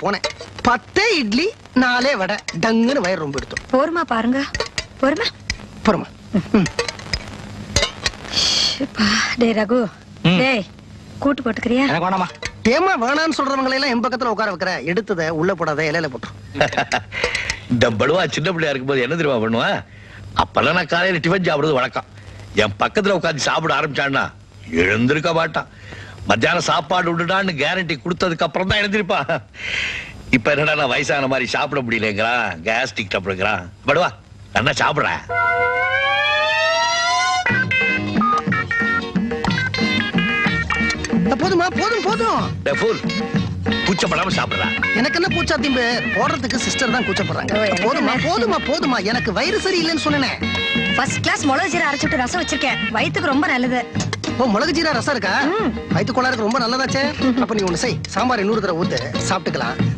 போனேன் 10 இட்லி 4 வடை டங்குன்னு வயிறு ரொம்ப எடுத்தோம். போருமா பாருங்க. போருமா போறமா. டேய் ரகு, டேய் கூட்டு போட்டுக்கறியா? எனக்கு வேணாமா. ஏமா வேணான்னு சொல்றவங்களை எல்லாம் என் பக்கத்துல உட்கார வைக்கிற? எடுத்தத உள்ள போடாத, இலையில போட்டுரும். இந்த படுவா சின்ன பிள்ளையா இருக்கும்போது என்ன தெரியுமா பண்ணுவா? அப்பெல்லாம் நான் காலையில டிஃபன் சாப்பிடுறது வழக்கம். என் பக்கத்துல உட்காந்து சாப்பிட ஆரம்பிச்சான்னா எழுந்திருக்க மாட்டான். மத்தியானம் சாப்பாடு விட்டுடான்னு கேரண்டி கொடுத்ததுக்கு அப்புறம் தான் எழுந்திருப்பான். இப்ப என்னடா நான் வயசான மாதிரி சாப்பிட முடியலங்கிறான், கேஸ்ட்ரிக் ட்ரபிள்ங்கிறான். படுவா நல்லா சாப்பிடுறேன். போதுமா? போதும் போதும். கூச்சப்படாம சாப்பிடுறா. எனக்கு என்ன பூச்சா திம்பு? போடுறதுக்கு சிஸ்டர் தான் கூச்சப்படுறாங்க. போதுமா போதுமா போதுமா, எனக்கு வயிறு சரியில்லைன்னு சொன்னேன். ஃபர்ஸ்ட் கிளாஸ் மிளகு ஜீரா அரைச்சிட்டு ரசம் வச்சிருக்கேன், வயித்துக்கு ரொம்ப நல்லது. ஓ, மிளகு ஜீரா ரசம் இருக்கா? வயிற்று கோளாறுக்கு ரொம்ப நல்லதாச்சே. அப்ப நீ ஒண்ணு செய், சாம்பார் 200 தடவை ஊத்து, சாப்பிட்டுக்கலாம்.